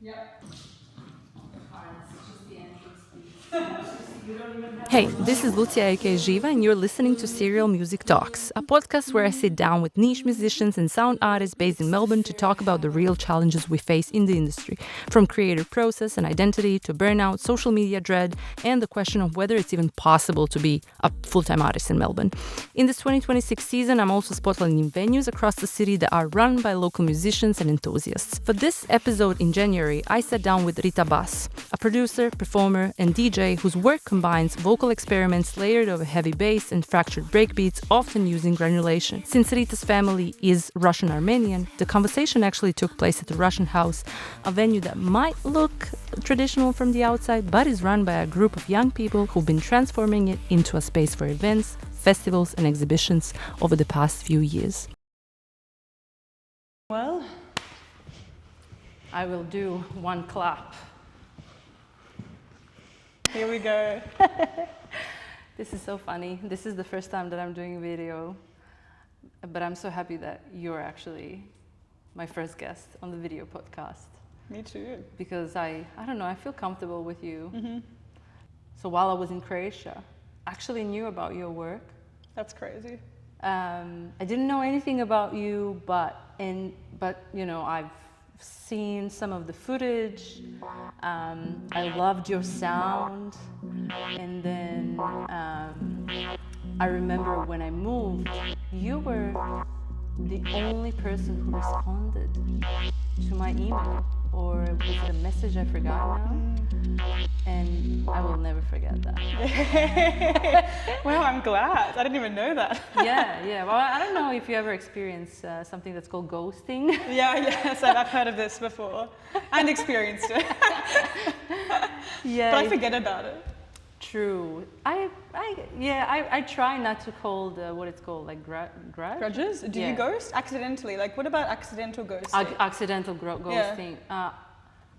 Yep. Hey, this is Lucija aka ŽIVA, and you're listening to Serial Music Talks, a podcast where I sit down with niche musicians and sound artists based in Melbourne to talk about the real challenges we face in the industry, from creative process and identity to burnout, social media dread, and the question of whether it's even possible to be a full-time artist in Melbourne. In this 2026 season, I'm also spotlighting venues across the city that are run by local musicians and enthusiasts. For this episode in January, I sat down with Rita, a producer, performer, and DJ whose work combines vocal experiments layered over heavy bass and fractured breakbeats, often using granulation. Since Rita's family is Russian-Armenian, the conversation actually took place at the Russian House, a venue that might look traditional from the outside, but is run by a group of young people who've been transforming it into a space for events, festivals, and exhibitions over the past few years. Well, I will do one clap. Here we go. This is so funny. This is the first time that I'm doing a video, but I'm so happy that you're actually my first guest on the video podcast. Me too. Because I don't know, I feel comfortable with you. Mm-hmm. So while I was in Croatia, I actually knew about your work. That's crazy. I didn't know anything about you, but you know, I've seen some of the footage. I loved your sound, and then I remember when I moved, you were the only person who responded to my email, or was it a message I forgot now? And I will never forget that. Well, I'm glad. I didn't even know that. Yeah. Well, I don't know if you ever experienced something that's called ghosting. Yes, I've heard of this before and experienced it. Yeah. But I forget about it. True. I try not to call what it's called, like Grudges? Do you ghost accidentally? Like, what about accidental ghosting? Accidental ghosting. Yeah.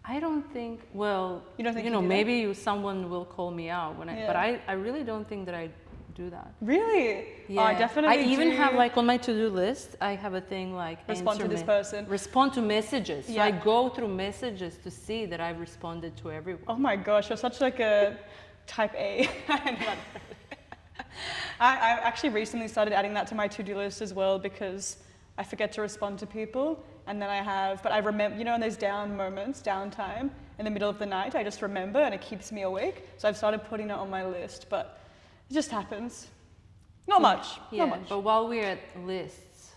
I don't think. Well, you don't think maybe someone will call me out when but I really don't think that I do that. Really? Yeah. Oh, I definitely I even have, like, on my to-do list, I have a thing like respond to this person. Respond to messages. Yeah. So I go through messages to see that I've responded to everyone. Oh my gosh, you're such like a type A. I actually recently started adding that to my to-do list as well, because I forget to respond to people, and then but I remember, you know, in those downtime, in the middle of the night, I just remember and it keeps me awake. So I've started putting it on my list, but it just happens. Not much. But while we're at lists,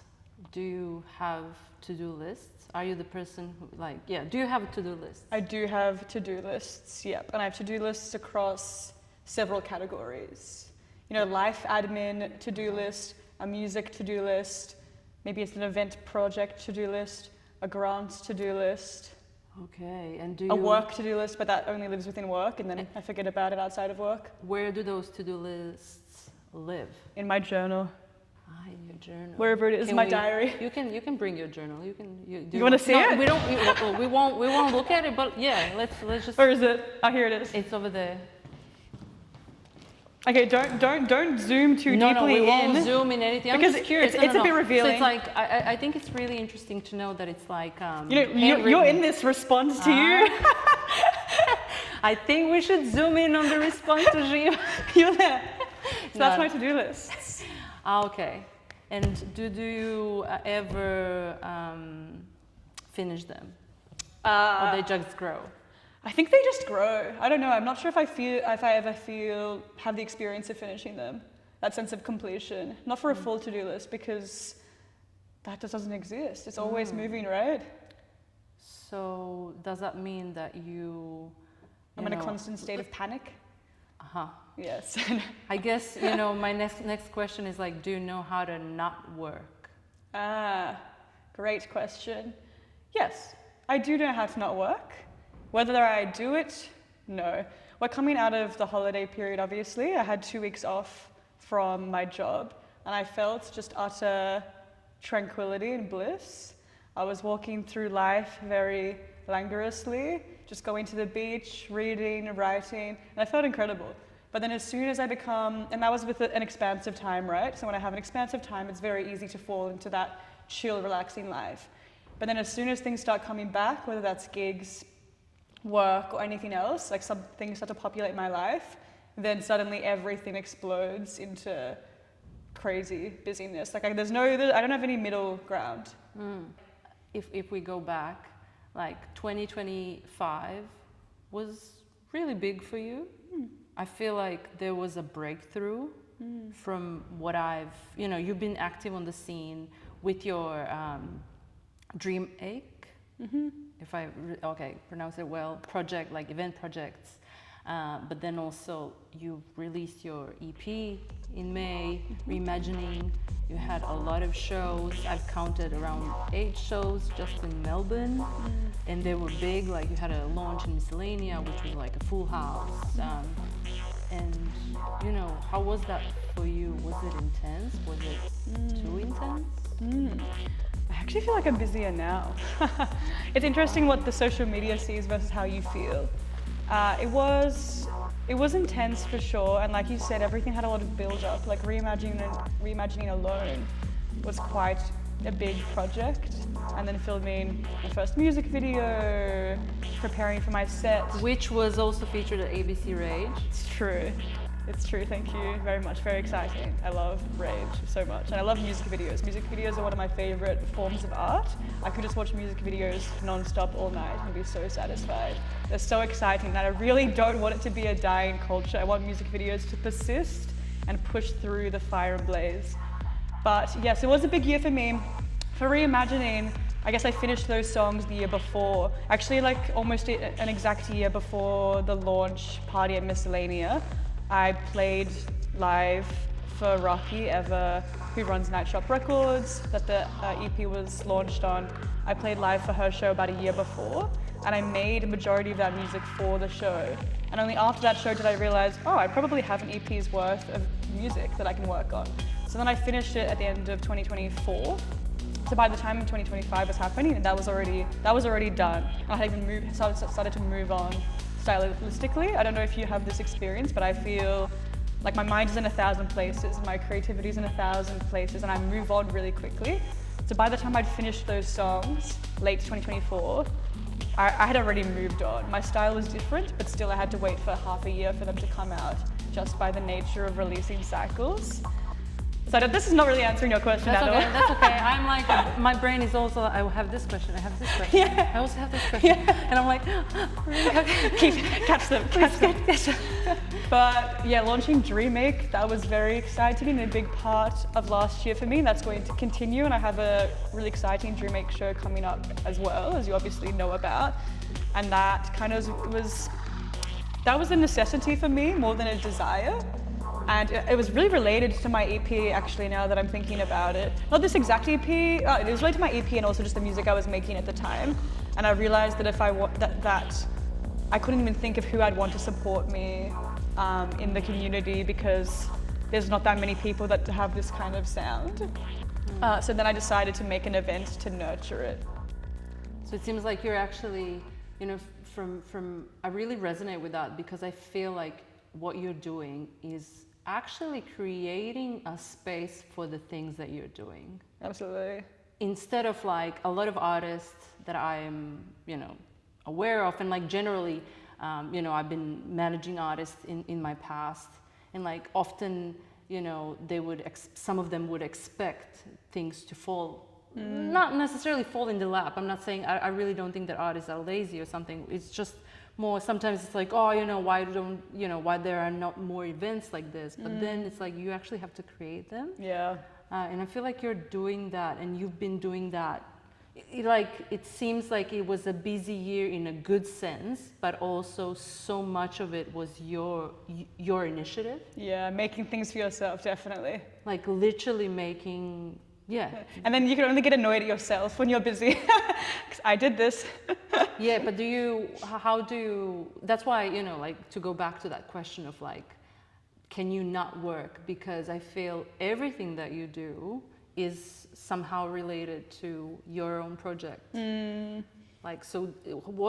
do you have to-do lists? Are you the person who, do you have a to-do list? I do have to-do lists, yep. And I have to-do lists across several categories. You know, life admin to-do list, a music to-do list, maybe it's an event project to-do list, a grant to-do list. Okay, and a work to-do list, but that only lives within work, and then I forget about it outside of work. Where do those to-do lists live? In my journal. In your journal. Wherever it is, my diary. You can bring your journal. You want to see it? We won't look at it, but yeah, let's just. Where is it? Oh, here it is. It's over there. Okay, don't zoom too deeply in. No, we won't zoom in anything. I'm just curious. It's a bit revealing. So it's like, I think it's really interesting to know that it's like, you're in this response to you. I think we should zoom in on the response to ŽIVA. You're there. So that's my to-do list. Okay. And do you ever finish them? Or they just grow? I think they just grow. I don't know. I'm not sure if I ever have the experience of finishing them. That sense of completion. Not for a full to-do list, because that just doesn't exist. It's always moving, right? So does that mean that I'm in a constant state of panic? Uh-huh. Yes. I guess, my next question is like, do you know how to not work? Great question. Yes, I do know how to not work. Whether I do it, no. We're coming out of the holiday period, obviously. I had 2 weeks off from my job, and I felt just utter tranquility and bliss. I was walking through life very languorously, just going to the beach, reading, writing, and I felt incredible. But then as soon as and that was with an expansive time, right? So when I have an expansive time, it's very easy to fall into that chill, relaxing life. But then as soon as things start coming back, whether that's gigs, work or anything else, like some things start to populate my life, then suddenly everything explodes into crazy busyness. Like I don't have any middle ground. If we go back, like 2025 was really big for you. I feel like there was a breakthrough from what you've been active on the scene with your Dreamache, if I pronounce it well, project, like event projects. But then also you released your EP in May, Reimagining. You had a lot of shows. I've counted around 8 shows just in Melbourne, and they were big. Like you had a launch in Miscellanea, which was like a full house. And how was that for you? Was it intense? Was it too intense? I actually feel like I'm busier now. It's interesting what the social media sees versus how you feel. It was intense for sure, and like you said, everything had a lot of build up. Like reimagining alone was quite a big project, and then filming my first music video, preparing for my set, which was also featured at ABC Rage. It's true, thank you very much, very exciting. I love Rage so much, and I love music videos. Music videos are one of my favorite forms of art. I could just watch music videos non-stop all night and be so satisfied. They're so exciting, and I really don't want it to be a dying culture. I want music videos to persist and push through the fire and blaze. But yes, it was a big year for me. For Reimagining, I guess I finished those songs the year before. Actually, like almost an exact year before the launch party at Miscellanea. I played live for Rocky Eva, who runs Night Shop Records, that the EP was launched on. I played live for her show about a year before, and I made a majority of that music for the show. And only after that show did I realize, I probably have an EP's worth of music that I can work on. So then I finished it at the end of 2024. So by the time 2025 was happening, that was already done. I had even started to move on stylistically. I don't know if you have this experience, but I feel like my mind is in 1,000 places, my creativity is in 1,000 places, and I move on really quickly. So by the time I'd finished those songs, late 2024, I had already moved on. My style was different, but still I had to wait for half a year for them to come out, just by the nature of releasing cycles. So this is not really answering your question at all. That's okay. I'm like, my brain is also, I have this question, I have this question. Yeah. I also have this question. Yeah. And I'm like, catch them. But yeah, launching Dreamache, that was very exciting and a big part of last year for me. That's going to continue, and I have a really exciting Dreamache show coming up as well, as you obviously know about. And that kind of was a necessity for me more than a desire. And it was really related to my EP, actually, now that I'm thinking about it. Not this exact EP, it was related to my EP and also just the music I was making at the time. And I realized that if that I couldn't even think of who I'd want to support me in the community, because there's not that many people that have this kind of sound. So then I decided to make an event to nurture it. So it seems like you're actually, I really resonate with that, because I feel like what you're doing is actually creating a space for the things that you're doing. Absolutely. Instead of like a lot of artists that I'm, aware of, and like generally, I've been managing artists in my past, and like often, some of them would expect things to fall, not necessarily fall in the lap. I'm not saying, I really don't think that artists are lazy or something. It's just more, sometimes it's like, why there are not more events like this? But then it's like, you actually have to create them. Yeah. And I feel like you're doing that, and you've been doing that. It seems like it was a busy year in a good sense, but also so much of it was your initiative. Yeah, making things for yourself, definitely. Like literally making, yeah. And then you can only get annoyed at yourself when you're busy, because I did this. Yeah, but that's why, to go back to that question of like, can you not work? Because I feel everything that you do is somehow related to your own project. Like, so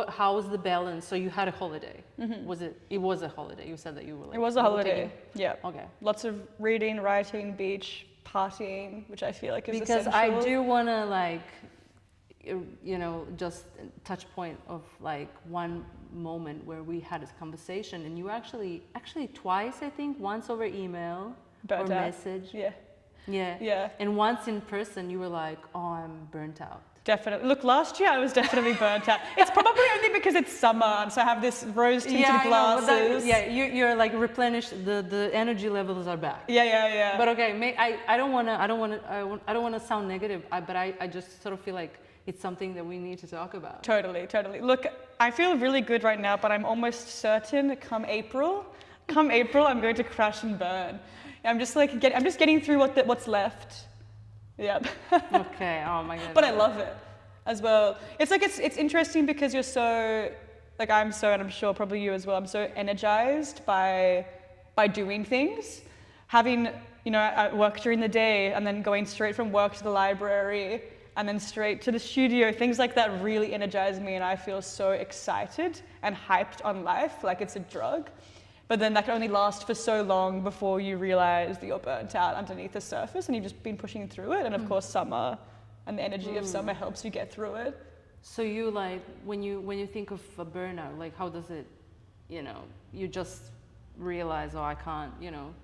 how was the balance? So you had a holiday. It was a holiday. You said that you were like... It was a holiday, yeah. Okay. Lots of reading, writing, beach, partying, which I feel like is because essential. I do want to like, you know, just touch point of like one moment where we had this conversation, and you actually twice, I think, once over email or message. Yeah. And once in person, you were like, "Oh, I'm burnt out." Definitely. Look, last year I was definitely burnt out. It's probably only because it's summer, and so I have this rose-tinted glasses. You're like replenished. The energy levels are back. Yeah. But okay, I don't wanna sound negative, but I just sort of feel like it's something that we need to talk about. Totally. Look, I feel really good right now, but I'm almost certain come April, I'm going to crash and burn. I'm just getting through what's left. Yep. Okay. Oh my God. But I love it as well. It's like it's interesting because you're so, like, and I'm sure probably you as well. I'm so energized by doing things, having, you know, I work during the day and then going straight from work to the library and then straight to the studio. Things like that really energize me, and I feel so excited and hyped on life, like it's a drug. But then that can only last for so long before you realize that you're burnt out underneath the surface, and you've just been pushing through it. And of course, summer and the energy of summer helps you get through it. So you, like, when you think of a burnout, like, how does it, you know, you just realize, oh, I can't, you know,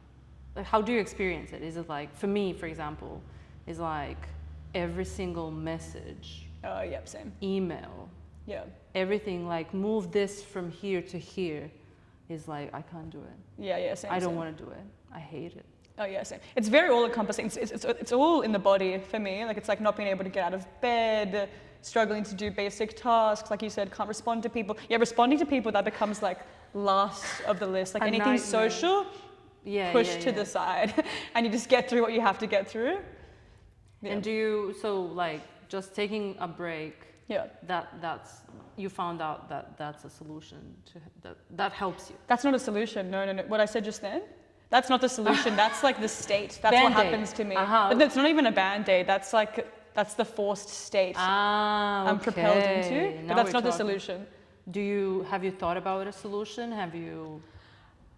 like, how do you experience it? Is it like, for me, for example, is like every single message, Yep, same. email, Yeah. everything, like, move this from here to here, is like, I can't do it. Yeah, same. I don't want to do it. I hate it. Oh yeah, same. It's very all-encompassing. It's all in the body for me. Like, it's like not being able to get out of bed, struggling to do basic tasks. Like you said, can't respond to people. Yeah, responding to people, that becomes like last of the list. Like anything social, push to the side, and you just get through what you have to get through. Yeah. And do you, so like just taking a break, that's you found out that that's a solution to that helps you? That's not a solution. No. What I said just then, that's not the solution. That's like the state. That's Band-Aid. What happens to me. But it's not even a Band-Aid. That's the forced state I'm propelled into. But that's not the solution. Have you thought about a solution?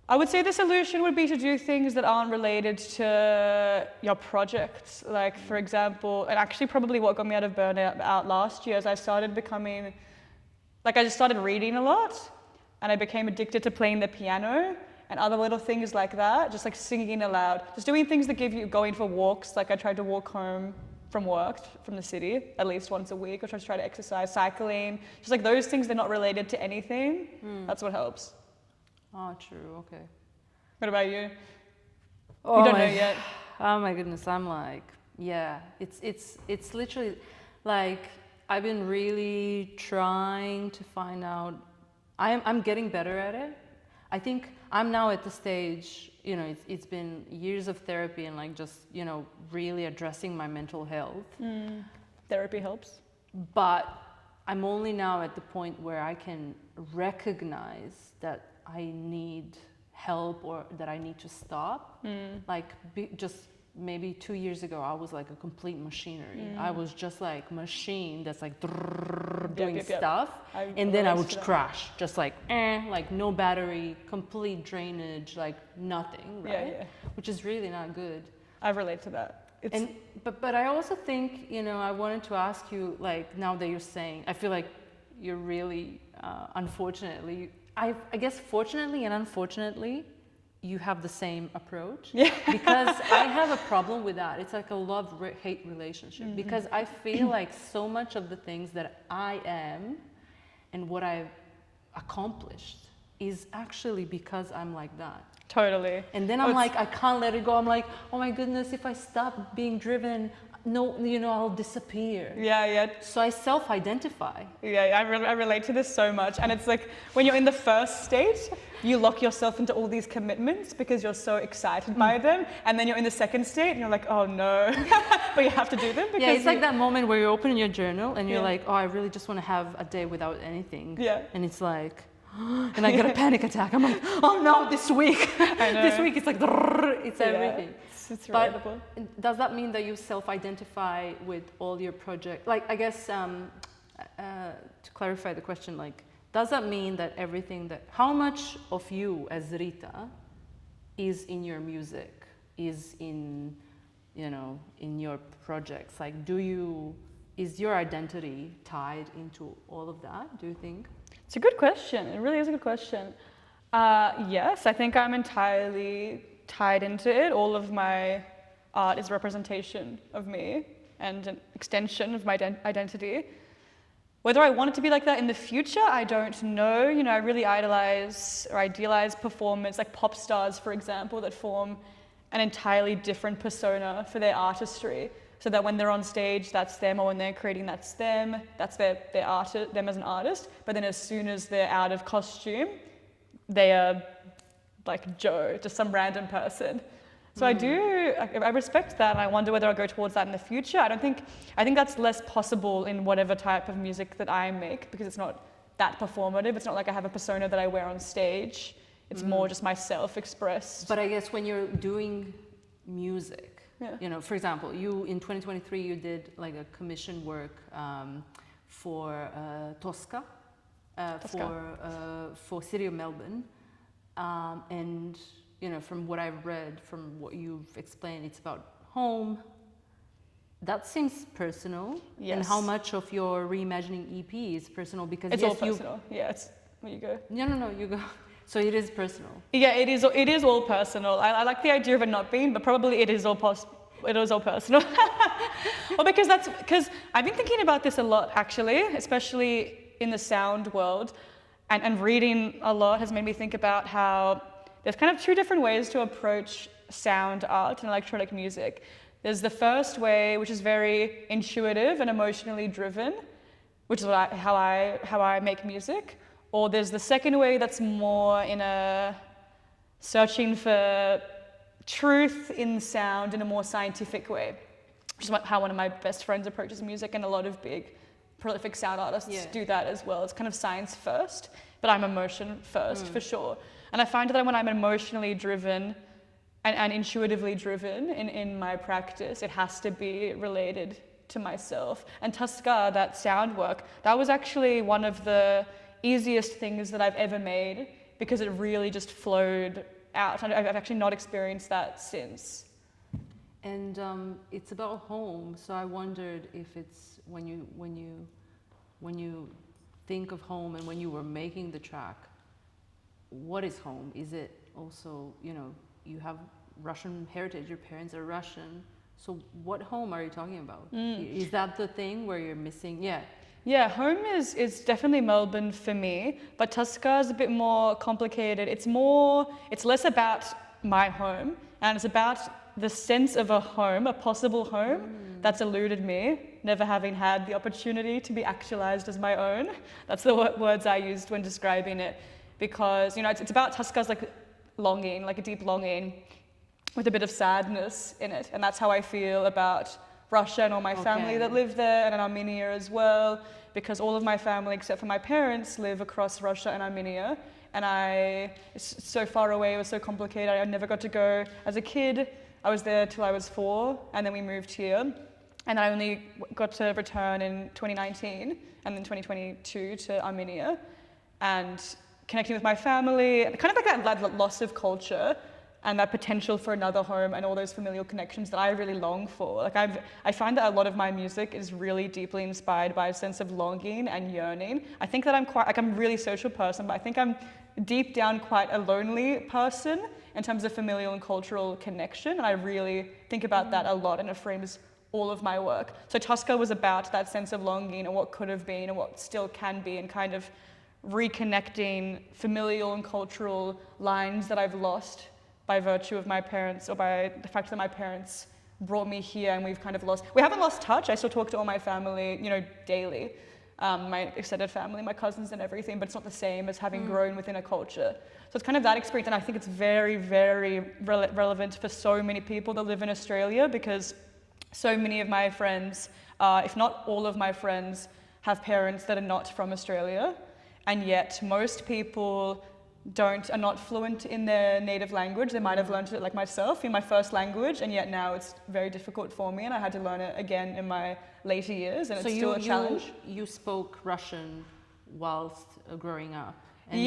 I would say the solution would be to do things that aren't related to your projects. Like, for example, and actually probably what got me out of burnout last year is I started becoming, like, I just started reading a lot, and I became addicted to playing the piano and other little things like that, just like singing aloud, just doing things that give you, going for walks. Like, I tried to walk home from work, from the city, at least once a week, or try to exercise, cycling, just like those things. They're not related to anything. That's what helps. Oh, true. Okay. What about you? Oh, you don't know yet. Oh my goodness. I'm like, yeah. It's literally like I've been really trying to find out. I'm getting better at it. I think I'm now at the stage. You know, it's been years of therapy and like just, you know, really addressing my mental health. Therapy helps. But I'm only now at the point where I can recognize that I need help or that I need to stop. Like just maybe 2 years ago, I was like a complete machinery. I was just like machine that's like doing stuff. And then I would crash, just like no battery, complete drainage, like nothing, right? Yeah. Which is really not good. I relate to that. But I also think, you know, I wanted to ask you, like, now that you're saying, I feel like you're really, unfortunately, I guess fortunately and unfortunately, you have the same approach. Yeah. Because I have a problem with that. It's like a love-hate relationship. Because I feel like so much of the things that I am and what I've accomplished is actually because I'm like that. Totally. And then I'm like, I can't let it go. I'm like, oh my goodness, if I stop being driven, no, you know, I'll disappear. Yeah. So I self-identify. Yeah, I relate to this so much. And it's like, when you're in the first state, you lock yourself into all these commitments because you're so excited by them. And then you're in the second state and you're like, oh no. But you have to do them because it's like that moment where you open your journal and you're like, oh, I really just want to have a day without anything. Yeah. And it's like, and I get a panic attack. I'm like, oh no, this week. This week it's like, it's everything. It's relatable. But does that mean that you self-identify with all your projects? Like, I guess, to clarify the question, like, does that mean that how much of you as Rita is in your music, is in, you know, in your projects? Like, do you is your identity tied into all of that, do you think? It's a good question. It really is a good question. Yes, I think I'm entirely tied into it. All of my art is a representation of me and an extension of my identity. Whether I want it to be like that in the future, I don't know. You know, I really idolize or idealize performers like pop stars, for example, that form an entirely different persona for their artistry. So that when they're on stage, that's them, or when they're creating, that's them. That's them as an artist. But then as soon as they're out of costume, they are like Joe, just some random person. So I respect that, and I wonder whether I'll go towards that in the future. I think that's less possible in whatever type of music that I make, because it's not that performative. It's not like I have a persona that I wear on stage. It's more just myself expressed. But I guess when you're doing music, you know, for example, you in 2023 you did like a commission work for Tosca, for City of Melbourne, and you know, from what I've read, from what you've explained, it's about home. That seems personal. Yes. And how much of your reimagining EP is personal? Because it's all personal. Yeah, it's where you go. No, you go. So it is personal. Yeah, it is all personal. I like the idea of it not being, but probably it is all personal. Well, because I've been thinking about this a lot, actually, especially in the sound world, and reading a lot has made me think about how there's kind of two different ways to approach sound art and electronic music. There's the first way, which is very intuitive and emotionally driven, which is how I make music. Or there's the second way that's more in a searching for truth in sound in a more scientific way, which is how one of my best friends approaches music, and a lot of big prolific sound artists do that as well. It's kind of science first, but I'm emotion first for sure. And I find that when I'm emotionally driven and intuitively driven in my practice, it has to be related to myself. And Tosca, that sound work, that was actually one of the easiest things that I've ever made, because it really just flowed out. And I've actually not experienced that since. And it's about home, so I wondered if it's when you think of home and when you were making the track, what is home? Is it also, you know, you have Russian heritage, your parents are Russian, so what home are you talking about? Is that the thing where you're missing? Yeah, home is definitely Melbourne for me, but Tosca is a bit more complicated. It's less about my home, and it's about the sense of a home, a possible home that's eluded me, never having had the opportunity to be actualized as my own. That's the words I used when describing it, because, you know, it's about Tosca's like longing, like a deep longing with a bit of sadness in it, and that's how I feel about Russia and all my family that live there, and in Armenia as well, because all of my family except for my parents live across Russia and Armenia, and it's so far away, it was so complicated. I never got to go as a kid. I was there till I was 4, and then we moved here, and I only got to return in 2019 and then 2022 to Armenia, and connecting with my family, kind of like that loss of culture and that potential for another home and all those familial connections that I really long for. Like I find that a lot of my music is really deeply inspired by a sense of longing and yearning. I think that I'm I'm a really social person, but I think I'm deep down quite a lonely person in terms of familial and cultural connection, and I really think about that a lot, and it frames all of my work. So Tosca was about that sense of longing and what could have been and what still can be, and kind of reconnecting familial and cultural lines that I've lost by virtue of my parents, or by the fact that my parents brought me here, and we haven't lost touch. I still talk to all my family, you know, daily, my extended family, my cousins and everything, but it's not the same as having grown within a culture. So it's kind of that experience, and I think it's very, very relevant for so many people that live in Australia, because so many of my friends, if not all of my friends, have parents that are not from Australia, and yet most people are not fluent in their native language. They might have learned it like myself in my first language, and yet now it's very difficult for me, and I had to learn it again in my later years, and it's still a challenge. You spoke Russian whilst growing up? And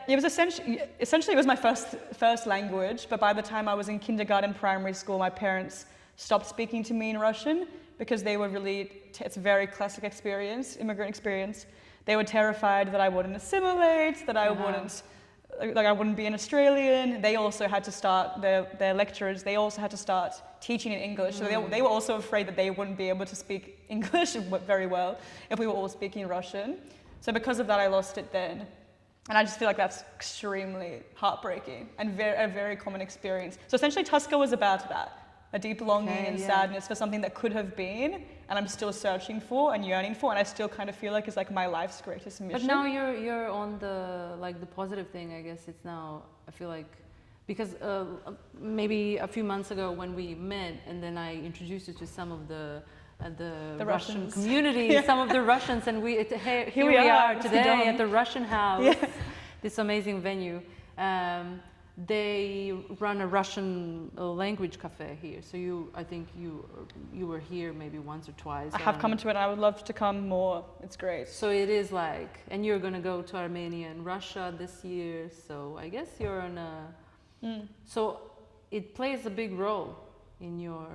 it was essentially it was my first language, but by the time I was in kindergarten, primary school, my parents stopped speaking to me in Russian because they were really, it's a very classic experience, immigrant experience. They were terrified that I wouldn't assimilate, that I wouldn't be an Australian. They also had to start, their lecturers, they also had to start teaching in English. So they were also afraid that they wouldn't be able to speak English very well if we were all speaking Russian. So because of that, I lost it then. And I just feel like that's extremely heartbreaking and a very common experience. So essentially Tusker was about that, a deep longing and sadness for something that could have been, and I'm still searching for and yearning for, and I still kind of feel like it's like my life's greatest mission. But now you're on the positive thing, I guess. It's now, I feel like, because maybe a few months ago when we met, and then I introduced you to some of the Russian community, some of the Russians, and here we are today at the Russian House, this amazing venue. They run a Russian language cafe here. So I think you were here maybe once or twice. I have come to it, and I would love to come more. It's great. So it is like, and you're gonna go to Armenia and Russia this year. So I guess you're on a. So it plays a big role in your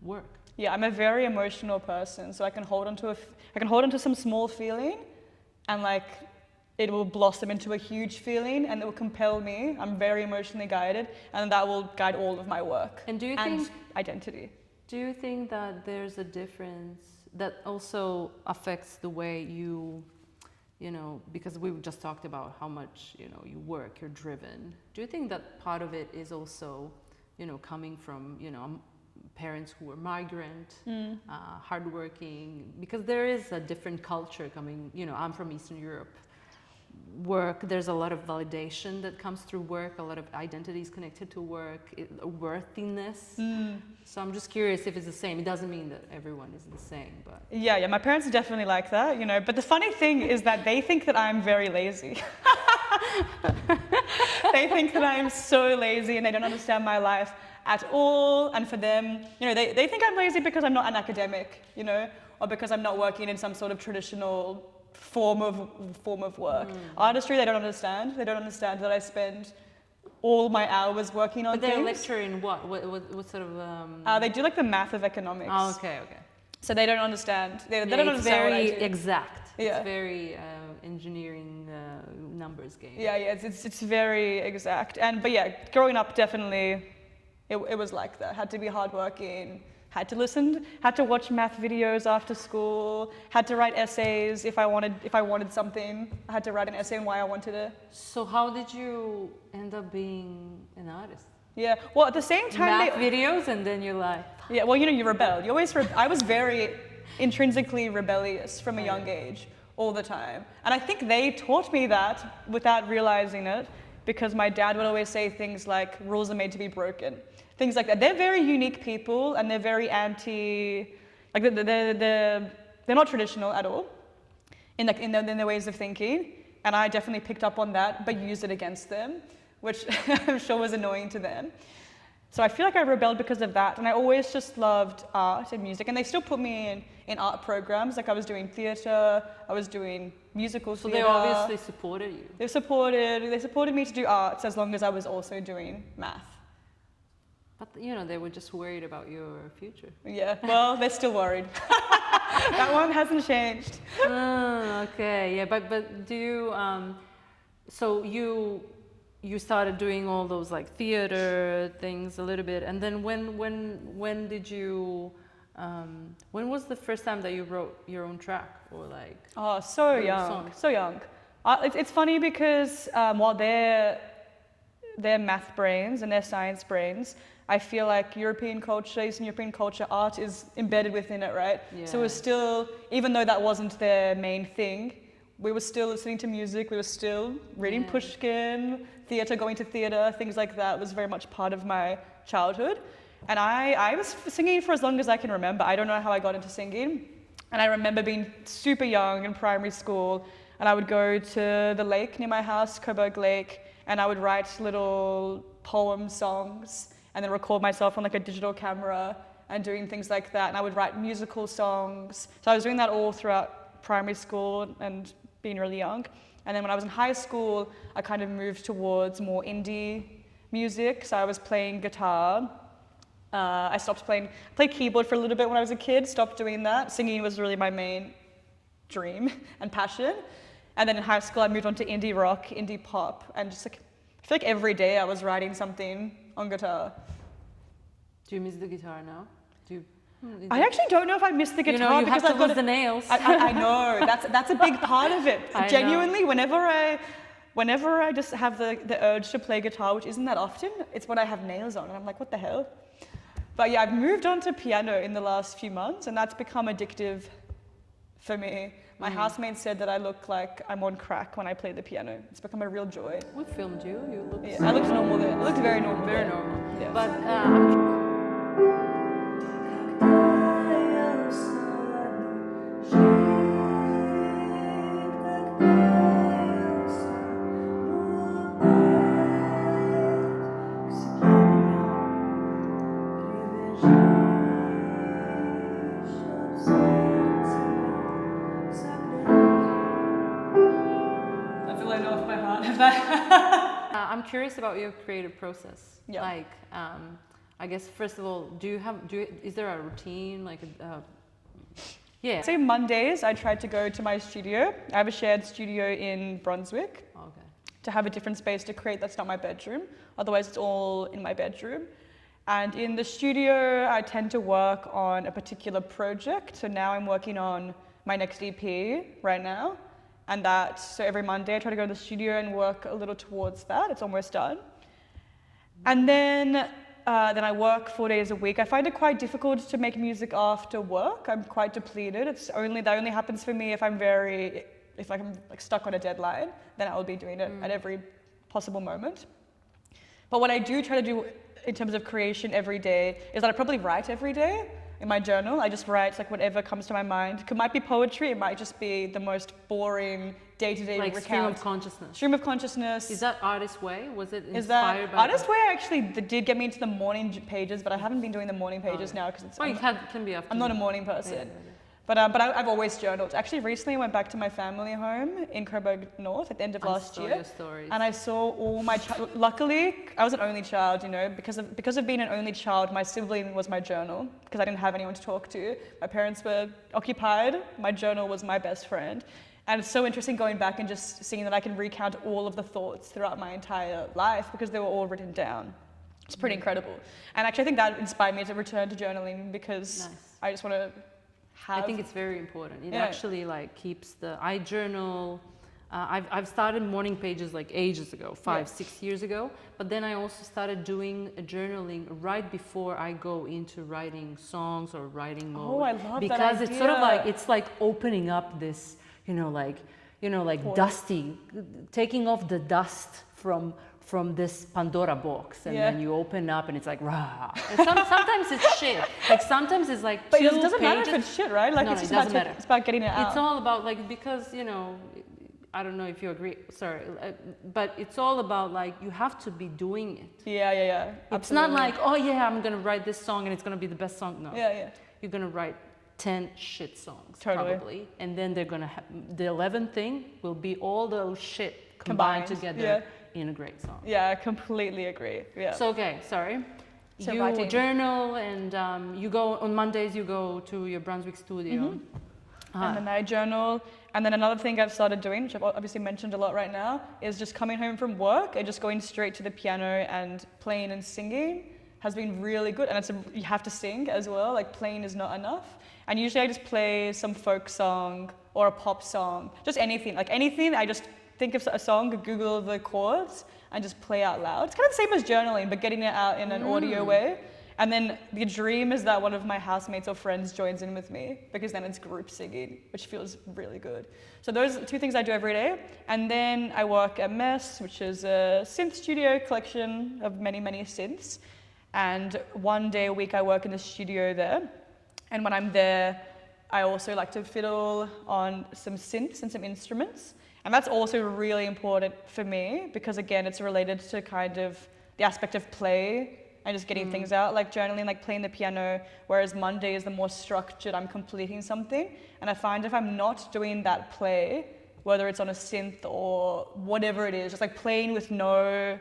work. Yeah, I'm a very emotional person, so I can hold onto some small feeling, and like it will blossom into a huge feeling, and it will compel me. I'm very emotionally guided, and that will guide all of my work and think identity. Do you think that there's a difference that also affects the way you know, because we just talked about how much, you know, you work, you're driven. Do you think that part of it is also, you know, coming from, you know, parents who are migrant, hardworking, because there is a different culture coming, you know, I'm from Eastern Europe. There's a lot of validation that comes through work, a lot of identities connected to work, worthiness. So I'm just curious if it's the same. It doesn't mean that everyone is the same, but... Yeah, my parents are definitely like that, you know, but the funny thing is that they think that I'm very lazy. They think that I'm so lazy and they don't understand my life at all. And for them, you know, they think I'm lazy because I'm not an academic, you know, or because I'm not working in some sort of traditional form of work. Artistry, they don't understand. They don't understand that I spend all my hours working on things. But they things. lecture in what sort of... They do like the math of economics. Oh, okay. So they don't understand. They don't understand very what I do. Exact. Yeah. It's very engineering numbers game. Yeah, it's very exact. But yeah, growing up definitely, it was like that. Had to be hardworking. Had to watch math videos after school, had to write essays if I wanted something. I had to write an essay on why I wanted it. So how did you end up being an artist? Yeah, well at the same time math videos and then you're like... Yeah, well you know, you rebel. I was very intrinsically rebellious from a young age, all the time. And I think they taught me that without realizing it, because my dad would always say things like, rules are made to be broken. Things like that. They're very unique people, and they're very they're not traditional at all in their ways of thinking. And I definitely picked up on that, but used it against them, which I'm sure was annoying to them. So I feel like I rebelled because of that, and I always just loved art and music, and they still put me in art programs. Like I was doing theatre, I was doing musical theatre. So they obviously supported you. They supported me to do arts as long as I was also doing math. But, you know, they were just worried about your future. Yeah, well, they're still worried. That one hasn't changed. Okay, yeah, but do you, so you started doing all those like theater things a little bit, and then when did you, when was the first time that you wrote your own track, or like? Oh, so young. It's funny because while they're math brains and they're science brains, I feel like European culture, Eastern European culture, art is embedded within it, right? Yeah. So we're still, even though that wasn't their main thing, we were still listening to music, we were still reading Pushkin, theatre, going to theatre, things like that was very much part of my childhood. And I was singing for as long as I can remember. I don't know how I got into singing. And I remember being super young in primary school, and I would go to the lake near my house, Coburg Lake, and I would write little poem songs and then record myself on like a digital camera and doing things like that. And I would write musical songs. So I was doing that all throughout primary school and being really young. And then when I was in high school, I kind of moved towards more indie music. So I was playing guitar I stopped played keyboard for a little bit when I was a kid, stopped doing that. Singing was really my main dream and passion. And then in high school, I moved on to indie rock, indie pop, and just like, I feel like every day I was writing something on guitar. Do you miss the guitar now? I actually don't know if I miss the guitar you because have to I've lose the nails. I know, that's a big part of it. Genuinely, whenever I just have the urge to play guitar, which isn't that often, it's when I have nails on, and I'm like, what the hell? But yeah, I've moved on to piano in the last few months, and that's become addictive for me. My housemate said that I look like I'm on crack when I play the piano. It's become a real joy. We filmed you. You look. Yeah, I looked normal then. I looked very normal. Very then. normal. Yeah. But I'm curious about your creative process. Yeah. Like, I guess first of all, is there a routine? Like, yeah. Say Mondays, I tried to go to my studio. I have a shared studio in Brunswick. Okay. To have a different space to create that's not my bedroom. Otherwise, it's all in my bedroom. And in the studio, I tend to work on a particular project. So now I'm working on my next EP right now. And so every Monday I try to go to the studio and work a little towards that. It's almost done. And then I work 4 days a week. I find it quite difficult to make music after work. I'm quite depleted. That only happens for me if I'm like stuck on a deadline, then I will be doing it at every possible moment. But what I do try to do in terms of creation every day is that I probably write every day. In my journal, I just write like whatever comes to my mind. It might be poetry, it might just be the most boring day-to-day like recount. stream of consciousness. Stream of consciousness. Is that Artist Way? Was it inspired Is that by Artist Way? Actually, did get me into the morning pages, but I haven't been doing the morning pages now because it's. you can be after. I'm not a morning person. Yeah. But I've always journaled. Actually, recently I went back to my family home in Coburg North at the end of last year. Your stories. And I saw all my luckily, I was an only child, because of being an only child, my sibling was my journal because I didn't have anyone to talk to. My parents were occupied. My journal was my best friend. And it's so interesting going back and just seeing that I can recount all of the thoughts throughout my entire life because they were all written down. It's pretty incredible. And actually I think that inspired me to return to journaling because I just want to I think it's very important. It actually like keeps I journal. I've started morning pages like ages ago, 5-6 years ago. But then I also started doing journaling right before I go into writing songs or writing mode. Oh, I love because that idea. it's sort of like it's like opening up this, dusty, taking off the dust from this Pandora box, and then you open up and it's like rah. And sometimes it's shit. Like sometimes it's like but two it doesn't matter pages. if it's shit, right? Like No, it's it just doesn't about matter. it's about getting it out. It's all about like because I don't know if you agree. Sorry, but it's all about like you have to be doing it. Yeah. It's not like I'm gonna write this song and it's gonna be the best song. No. Yeah. You're gonna write 10 shit songs Totally. probably, and then they're gonna the 11th thing will be all those shit combined together in a great song. Yeah, I completely agree. Yeah. So So you writing. journal and you go on Mondays. You go to your Brunswick studio. And then I journal. And then another thing I've started doing, which I've obviously mentioned a lot right now, is just coming home from work and just going straight to the piano and playing and singing has been really good. And you have to sing as well. Like playing is not enough. And usually I just play some folk song or a pop song, just anything. Like anything, I just think of a song, Google the chords, and just play out loud. It's kind of the same as journaling, but getting it out in an audio way. And then the dream is that one of my housemates or friends joins in with me, because then it's group singing, which feels really good. So those are two things I do every day. And then I work at Mess, which is a synth studio collection of many, many synths. And 1 day a week I work in the studio there. And when I'm there, I also like to fiddle on some synths and some instruments. And that's also really important for me because, again, it's related to kind of the aspect of play and just getting things out, like journaling, like playing the piano, whereas Monday is the more structured, I'm completing something. And I find if I'm not doing that play, whether it's on a synth or whatever it is, just like playing with no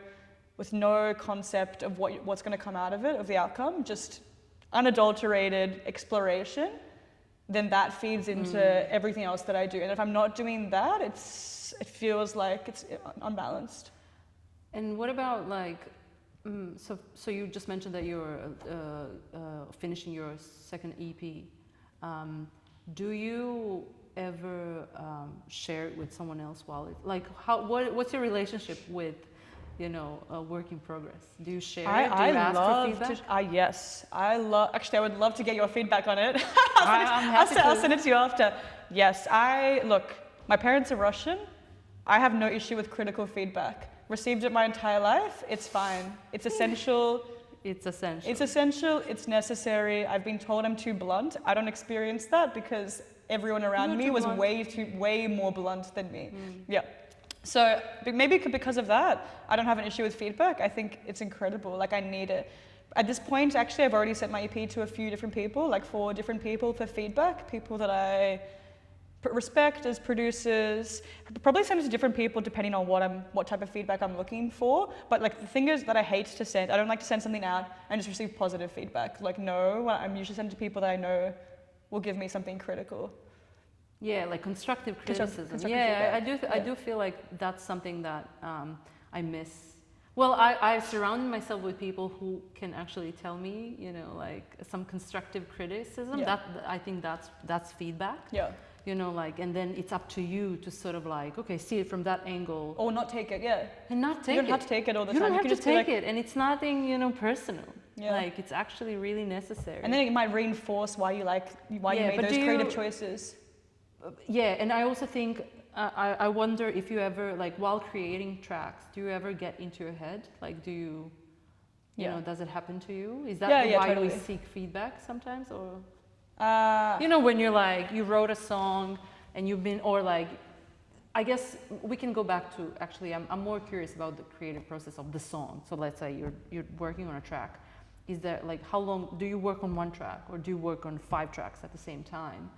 with no concept of what's going to come out of it, of the outcome, just unadulterated exploration, then that feeds into everything else that I do. And if I'm not doing that, it feels like it's unbalanced. And what about like, so you just mentioned that you're finishing your second EP. Do you ever share it with someone else while it, like, what's your relationship with, you know, a work in progress? Do you share it? Do you ask for feedback? Yes, actually, I would love to get your feedback on it. I'm happy I'll send it to you after. Yes, look, my parents are Russian. I have no issue with critical feedback. Received it my entire life, it's fine. It's essential. It's essential. It's essential, it's necessary. I've been told I'm too blunt. I don't experience that because everyone around me was way more blunt than me. Yeah. So maybe because of that, I don't have an issue with feedback. I think it's incredible, like I need it. At this point, actually, I've already sent my EP to a few different people, like 4 different people for feedback, people that I respect as producers. Probably send it to different people depending on what type of feedback I'm looking for. But like the thing is that I hate to send, I don't like to send something out and just receive positive feedback. Like no, I'm usually sending to people that I know will give me something critical. Yeah, like constructive criticism. Constructive I do feel like that's something that I miss. Well, I surround myself with people who can actually tell me, you know, like some constructive criticism. Yeah. That I think that's feedback. Yeah. You know, like, and then it's up to you to sort of like, okay, see it from that angle. Or not take it, yeah. And not take it. You don't have to take it all the time. You don't have can to take it, and it's nothing, you know, personal. Yeah. Like, it's actually really necessary. And then it might reinforce why you made those creative choices. Yeah, and I also think, I wonder if you ever, like, while creating tracks, do you ever get into your head? Like, do you, you know, does it happen to you? Is that why totally. we seek feedback sometimes, or? You know, when you're like, you wrote a song and you've been, or like, I guess we can go back to, actually, I'm more curious about the creative process of the song. So let's say you're working on a track. Is there, like, how long, do you work on one track or do you work on 5 tracks at the same time?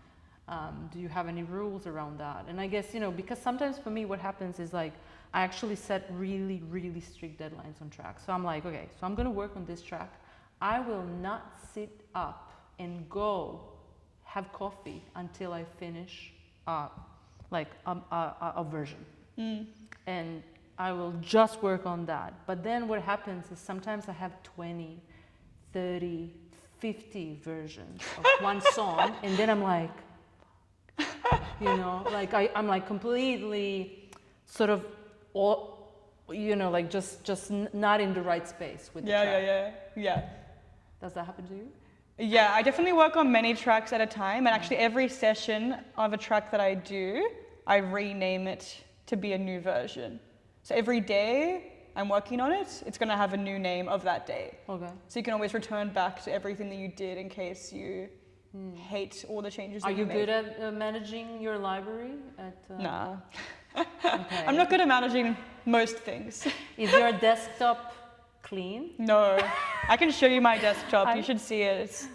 Do you have any rules around that? And I guess, you know, because sometimes for me what happens is like, I actually set really, really strict deadlines on tracks. So I'm like, okay, so I'm gonna work on this track. I will not sit up and go have coffee until I finish a version. And I will just work on that. But then what happens is sometimes I have 20, 30, 50 versions of one song, and then I'm like, you know, like I'm like completely sort of, you know, like just not in the right space with the track. Yeah. Does that happen to you? Yeah, I definitely work on many tracks at a time, and actually every session of a track that I do, I rename it to be a new version. So every day I'm working on it, it's going to have a new name of that day. Okay. So you can always return back to everything that you did in case you hate all the changes that you made. Are you good at managing your library? Nah. Okay. I'm not good at managing most things. Is your desktop clean? No. I can show you my desktop. You should see it.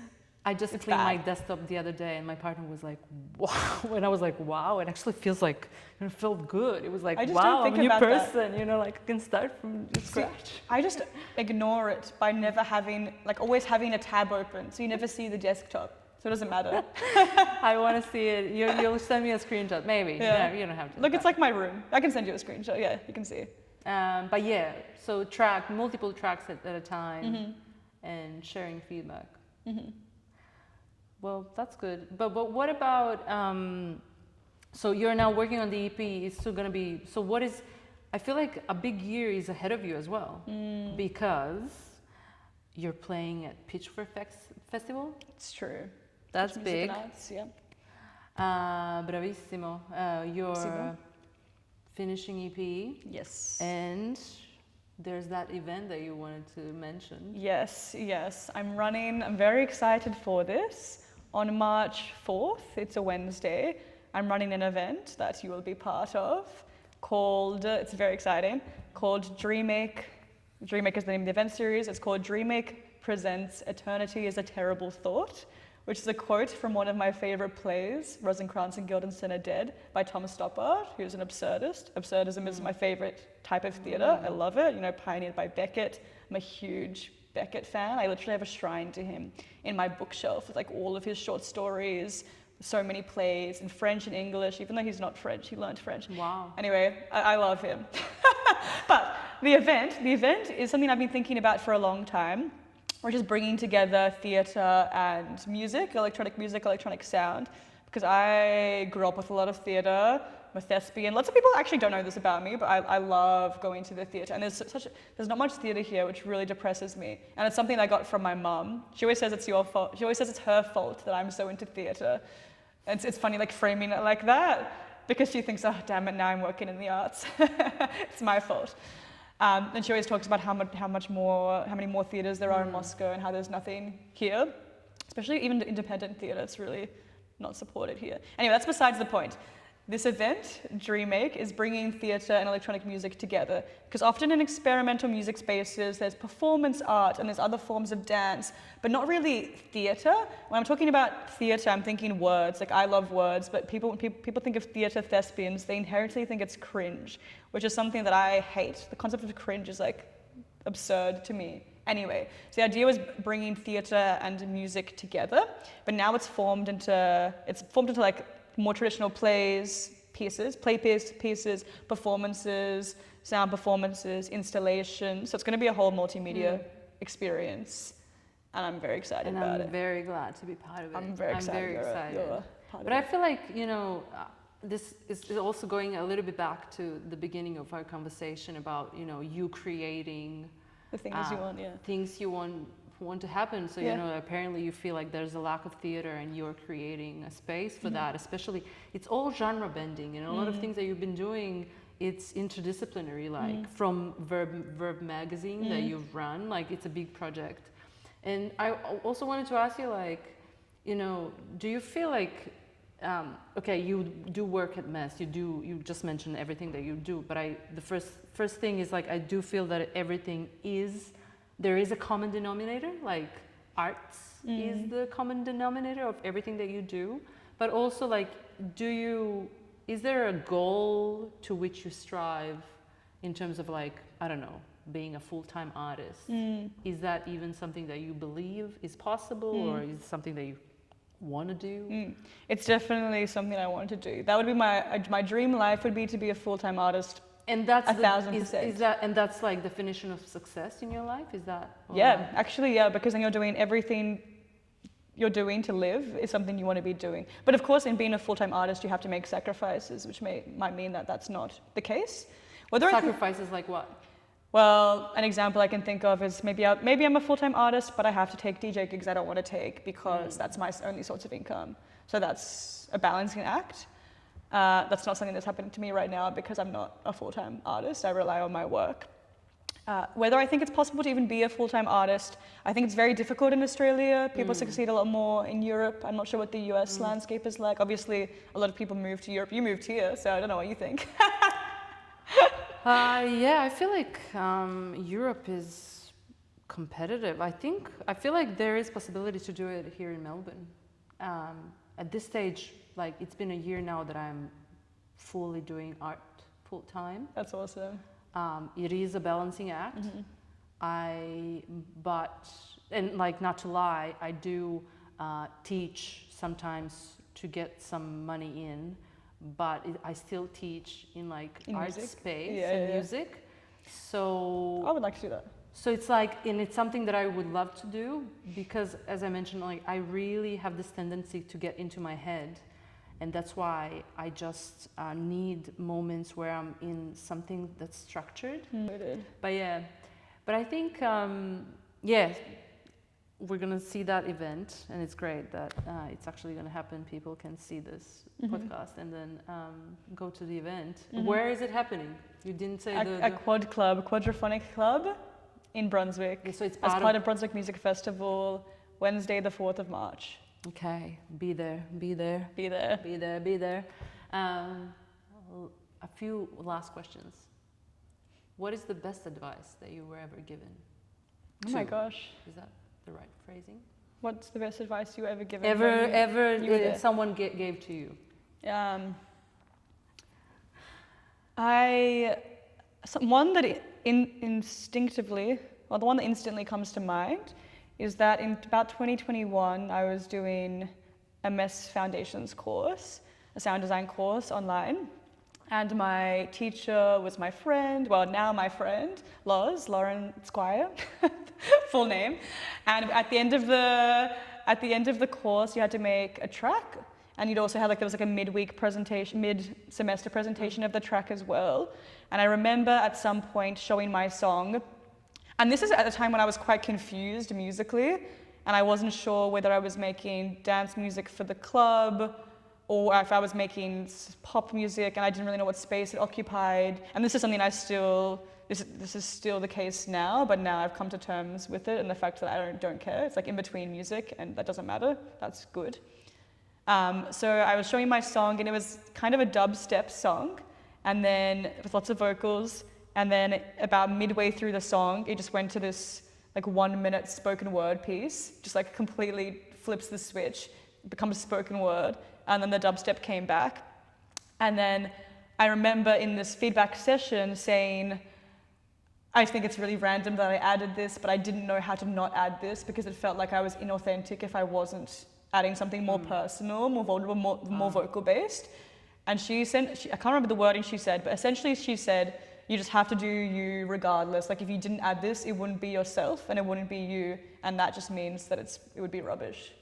I just cleaned my desktop the other day, and my partner was like, "Wow!" And I was like, "Wow!" It actually feels like it felt good. It was like, "Wow, I'm a new person." You know, like I can start from scratch. I just ignore it by never having, like, always having a tab open, so you never see the desktop. So it doesn't matter. I want to see it. You'll send me a screenshot, maybe. Yeah. No, you don't have to. Look, it's like my room. I can send you a screenshot. Yeah, you can see. But yeah, so multiple tracks at a time, and sharing feedback. Well, that's good. But what about, so you're now working on the EP, it's still gonna be, so what is, I feel like a big year is ahead of you as well, because you're playing at Fitzroy Festival. It's true. That's big. Arts, yeah. Bravissimo. You're finishing EP. Yes. And there's that event that you wanted to mention. Yes. I'm very excited for this. On March 4th, it's a Wednesday, I'm running an event that you will be part of called, it's very exciting, called Dreamache. Dreamache is the name of the event series. It's called Dreamache Presents Eternity is a Terrible Thought, which is a quote from one of my favorite plays, Rosencrantz and Guildenstern Are Dead, by Thomas Stoppard, who's an absurdist. Absurdism is my favorite type of theatre. I love it, you know, pioneered by Beckett. I'm a huge Beckett fan. I literally have a shrine to him in my bookshelf with like all of his short stories, so many plays in French and English, even though he's not French, he learned French. Wow. Anyway, I love him. But the event is something I've been thinking about for a long time, which is bringing together theatre and music, electronic sound, because I grew up with a lot of theatre. I'm a thespian. Lots of people actually don't know this about me, but I love going to the theatre. And there's not much theatre here, which really depresses me. And it's something I got from my mum. She always says it's your fault. She always says it's her fault that I'm so into theatre. And it's funny, like, framing it like that, because she thinks, oh, damn it, now I'm working in the arts. It's my fault. And she always talks about how many more theatres there are in Moscow and how there's nothing here, especially even the independent theatre. It's really not supported here. Anyway, that's besides the point. This event, Dreamache, is bringing theatre and electronic music together, because often in experimental music spaces, there's performance art and there's other forms of dance, but not really theatre. When I'm talking about theatre, I'm thinking words. Like, I love words, but when people think of theatre thespians, they inherently think it's cringe, which is something that I hate. The concept of cringe is like absurd to me. Anyway, so the idea was bringing theatre and music together, but now it's formed into like more traditional pieces, performances, sound performances, installations. So it's going to be a whole multimedia experience, and I'm very excited about it. I'm very glad to be part of it. I'm very excited. But I feel like, you know, this is also going a little bit back to the beginning of our conversation about, you know, you creating the things you want, things you want to happen. So, you know, apparently you feel like there's a lack of theater and you're creating a space for that, especially, it's all genre bending, and a lot of things that you've been doing, it's interdisciplinary, like from Verb magazine that you've run, like it's a big project. And I also wanted to ask you, like, you know, do you feel like, okay, you do work at MES, you just mentioned everything that you do, but the first thing is, like, I do feel that there is a common denominator, like arts is the common denominator of everything that you do, but also, like, is there a goal to which you strive in terms of, like, I don't know, being a full-time artist? Is that even something that you believe is possible, or is it something that you want to do? It's definitely something I want to do. That would be my dream life, would be to be a full-time artist. And that's 1,000%. Is that, and that's like definition of success in your life? Is that? Actually, because then you're doing everything you're doing to live is something you want to be doing. But of course, in being a full-time artist, you have to make sacrifices, which might mean that that's not the case. Sacrifices like what? Well, an example I can think of is maybe I'm a full-time artist, but I have to take DJ gigs I don't want to take because that's my only source of income. So that's a balancing act. That's not something that's happening to me right now because I'm not a full-time artist. I rely on my work. Whether I think it's possible to even be a full-time artist, I think it's very difficult in Australia. People succeed a lot more in Europe. I'm not sure what the US landscape is like. Obviously, a lot of people move to Europe. You moved here, so I don't know what you think. I feel like Europe is competitive. I feel like there is possibility to do it here in Melbourne. At this stage, like, it's been a year now that I'm fully doing art full time. That's awesome. It is a balancing act. And like, not to lie, I do teach sometimes to get some money in, but I still teach in like art space and music. So I would like to do that. So it's like, and it's something that I would love to do because, as I mentioned, like, I really have this tendency to get into my head, and that's why I just need moments where I'm in something that's structured. But I think we're gonna see that event, and it's great that it's actually gonna happen. People can see this podcast and then go to the event. Where is it happening? You didn't say a quadraphonic club in Brunswick. So it's as part of Brunswick Music Festival, Wednesday the 4th of March. Okay, be there. A few last questions. What is the best advice that you were ever given? Oh my gosh. Is that the right phrasing? What's the best advice you ever given? Someone gave to you? One that instinctively, or the one that instantly comes to mind, is that in about 2021, I was doing a MES Foundations course, a sound design course online. And my teacher was my friend, well, now my friend, Lauren Squire, full name. And at the end of the course, you had to make a track, and you'd also have there was a mid-semester presentation of the track as well. And I remember at some point showing my song, and this is at a time when I was quite confused musically, and I wasn't sure whether I was making dance music for the club, or if I was making pop music, and I didn't really know what space it occupied. And this is something this is still the case now, but now I've come to terms with it and the fact that I don't care. It's like in between music, and that doesn't matter. That's good. So I was showing my song, and it was kind of a dubstep song, and then with lots of vocals, and then about midway through the song, it just went to this like 1 minute spoken word piece, just like completely flips the switch, becomes spoken word. And then the dubstep came back. And then I remember in this feedback session saying, I think it's really random that I added this, but I didn't know how to not add this because it felt like I was inauthentic if I wasn't adding something more personal, more vulnerable, more vocal based. And she said, I can't remember the wording she said, but essentially she said, you just have to do you regardless. Like if you didn't add this, it wouldn't be yourself and it wouldn't be you. And that just means that it would be rubbish.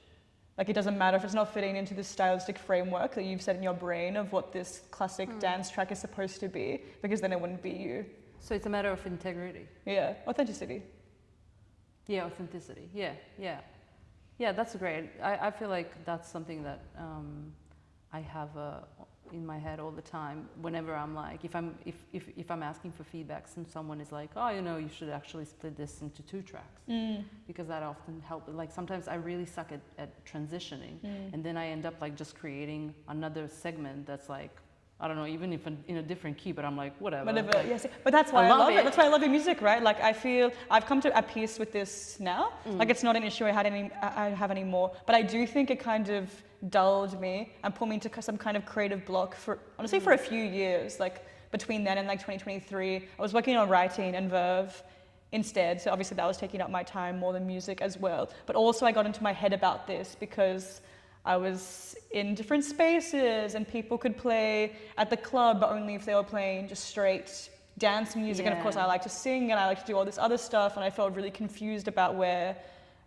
Like it doesn't matter if it's not fitting into this stylistic framework that you've set in your brain of what this classic dance track is supposed to be, because then it wouldn't be you. So it's a matter of integrity. Yeah, authenticity. Yeah, authenticity. Yeah. That's great. I feel like that's something that I have in my head all the time. Whenever I'm like, if I'm asking for feedbacks and someone is like, oh, you should actually split this into 2 tracks, because that often helps. Like sometimes I really suck at transitioning, and then I end up like just creating another segment that's like, I don't know, even if in a different key, but I'm like, whatever. Like, yes, but that's why I love it. That's why I love your music, right? Like I feel I've come to a peace with this now. Like it's not an issue I have anymore. But I do think it kind of dulled me and put me into some kind of creative block for honestly for a few years. Like between then and like 2023, I was working on writing and verve instead. So obviously that was taking up my time more than music as well. But also I got into my head about this because I was in different spaces and people could play at the club, but only if they were playing just straight dance music. And of course I like to sing and I like to do all this other stuff, and I felt really confused about where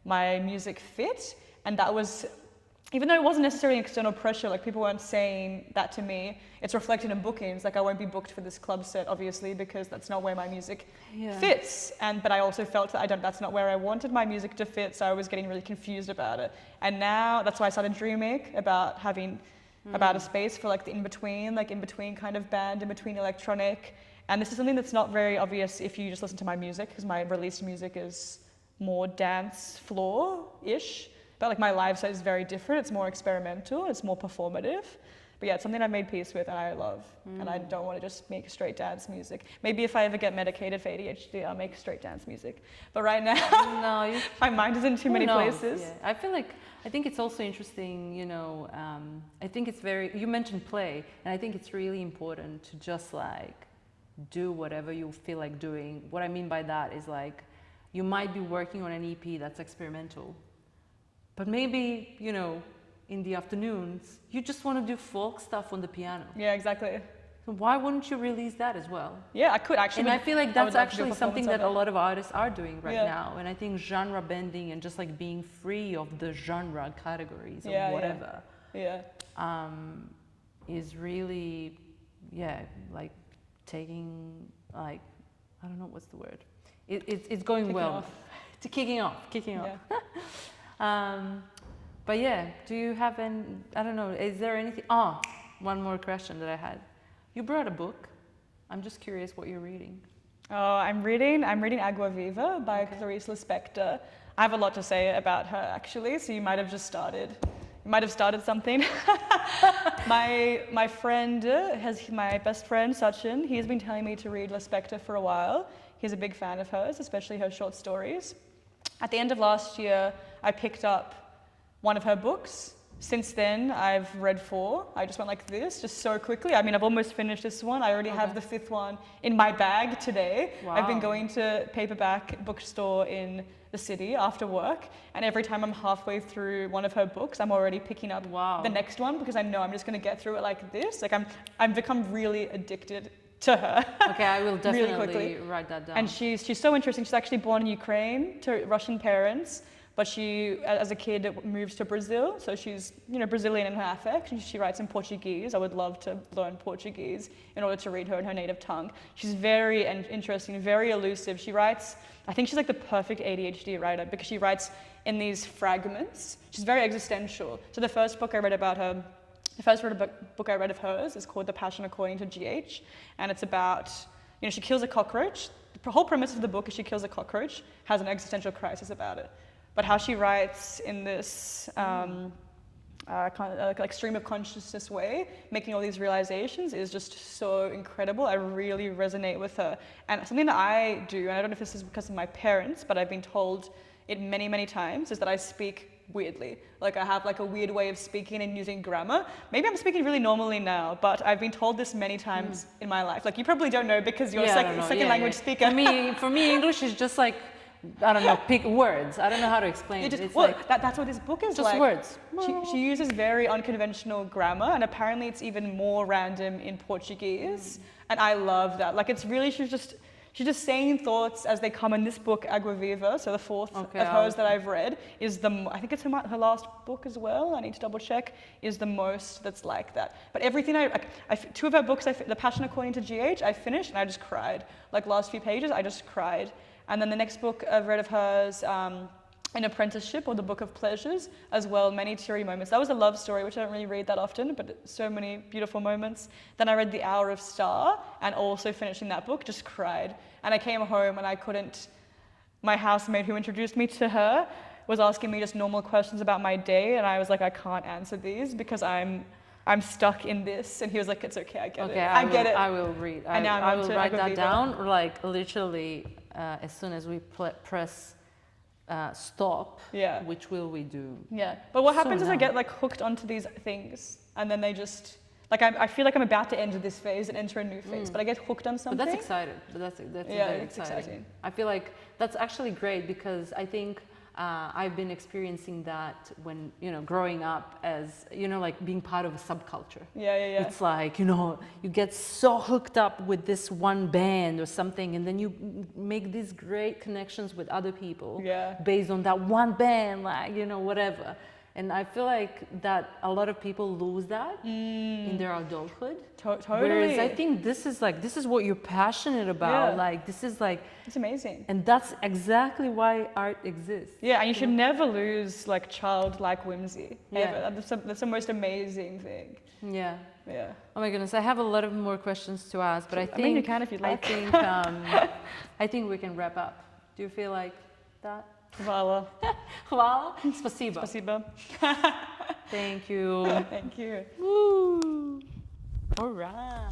my music fit. And that was, even though it wasn't necessarily external pressure, like people weren't saying that to me, it's reflected in bookings. Like I won't be booked for this club set, obviously, because that's not where my music fits. But I also felt that that's not where I wanted my music to fit, so I was getting really confused about it. And now, that's why I started Dreamache, about having about a space for like the in-between kind of band, in-between electronic. And this is something that's not very obvious if you just listen to my music, because my released music is more dance floor-ish. But like my live set is very different. It's more experimental. It's more performative. But yeah, it's something I've made peace with and I love. And I don't want to just make straight dance music. Maybe if I ever get medicated for ADHD, I'll make straight dance music. But right now, my mind is in too many places. Yeah. I think it's also interesting, I think it's you mentioned play, and I think it's really important to just like do whatever you feel like doing. What I mean by that is like, you might be working on an EP that's experimental, but maybe, in the afternoons, you just want to do folk stuff on the piano. Yeah, exactly. So why wouldn't you release that as well? Yeah, I could actually. And I feel like that's actually something that a lot of artists are doing right now. And I think genre bending and just like being free of the genre categories or whatever is really, like taking, like, I don't know what's the word. It's going kicking well. Off. Kicking off. But yeah, do you have I don't know, is there anything? One more question that I had. You brought a book. I'm just curious what you're reading. Oh, I'm reading Agua Viva by Clarice Lispector. I have a lot to say about her actually, so you might have started something. My friend, my best friend Sachin, he's been telling me to read Lispector for a while. He's a big fan of hers, especially her short stories. At the end of last year, I picked up one of her books. Since then, I've read 4. I just went like this, just so quickly. I mean, I've almost finished this one. I already have the 5th one in my bag today. Wow. I've been going to paperback bookstore in the city after work, and every time I'm halfway through one of her books, I'm already picking up the next one because I know I'm just going to get through it like this. Like I've become really addicted to her. Okay, I will definitely really write that down. And she's so interesting. She's actually born in Ukraine to Russian parents, but she, as a kid, moves to Brazil. So she's, Brazilian in her affect, and she writes in Portuguese. I would love to learn Portuguese in order to read her in her native tongue. She's very interesting, very elusive. She writes, I think she's like the perfect ADHD writer because she writes in these fragments. She's very existential. So the first book I read about her, the first book I read of hers is called The Passion According to GH, and it's about, she kills a cockroach. The whole premise of the book is she kills a cockroach, has an existential crisis about it. But how she writes in this kind of like stream of consciousness way, making all these realizations is just so incredible. I really resonate with her. And something that I do, and I don't know if this is because of my parents, but I've been told it many, many times, is that I speak weirdly. Like I have like a weird way of speaking and using grammar. Maybe I'm speaking really normally now, but I've been told this many times in my life. Like you probably don't know because you're a second language speaker. For me, English is just like, I don't know, pick words. I don't know how to explain it. It's like, that's what this book is just like. Words. She uses very unconventional grammar, and apparently it's even more random in Portuguese. And I love that. Like it's really, she's just saying thoughts as they come. In this book, Agua Viva, so the 4th of hers that I've read, is I think it's her last book as well, I need to double check, is the most that's like that. But everything 2 of her books, The Passion According to GH, I finished and I just cried. Like last few pages, I just cried. And then the next book I've read of hers, An Apprenticeship, or The Book of Pleasures, as well, many teary moments. That was a love story, which I don't really read that often, but so many beautiful moments. Then I read The Hour of Star, and also finishing that book, just cried. And I came home and my housemate who introduced me to her was asking me just normal questions about my day, and I was like, I can't answer these because I'm stuck in this. And he was like, it's okay, I get it. I get it. I will read. And now I will write that down, like literally as soon as we press stop, which will we do? Yeah, but what happens is I get like hooked onto these things, and then they just, like I feel like I'm about to end this phase and enter a new phase, but I get hooked on something. But that's exciting. That's very exciting. I feel like that's actually great because I think I've been experiencing that when, growing up as, like being part of a subculture. Yeah. It's like, you get so hooked up with this one band or something, and then you make these great connections with other people based on that one band, like, whatever. And I feel like that a lot of people lose that in their adulthood. Totally. Whereas I think this is what you're passionate about. Yeah. Like, this is like... It's amazing. And that's exactly why art exists. Yeah, and you should never lose like childlike whimsy. Ever. That's the most amazing thing. Yeah. Yeah. Oh my goodness, I have a lot of more questions to ask, but I think you can if you'd like. I think we can wrap up. Do you feel like that? Hvala. Hvala? Spasibo. Spasibo. Thank you. Thank you. Woo. All right.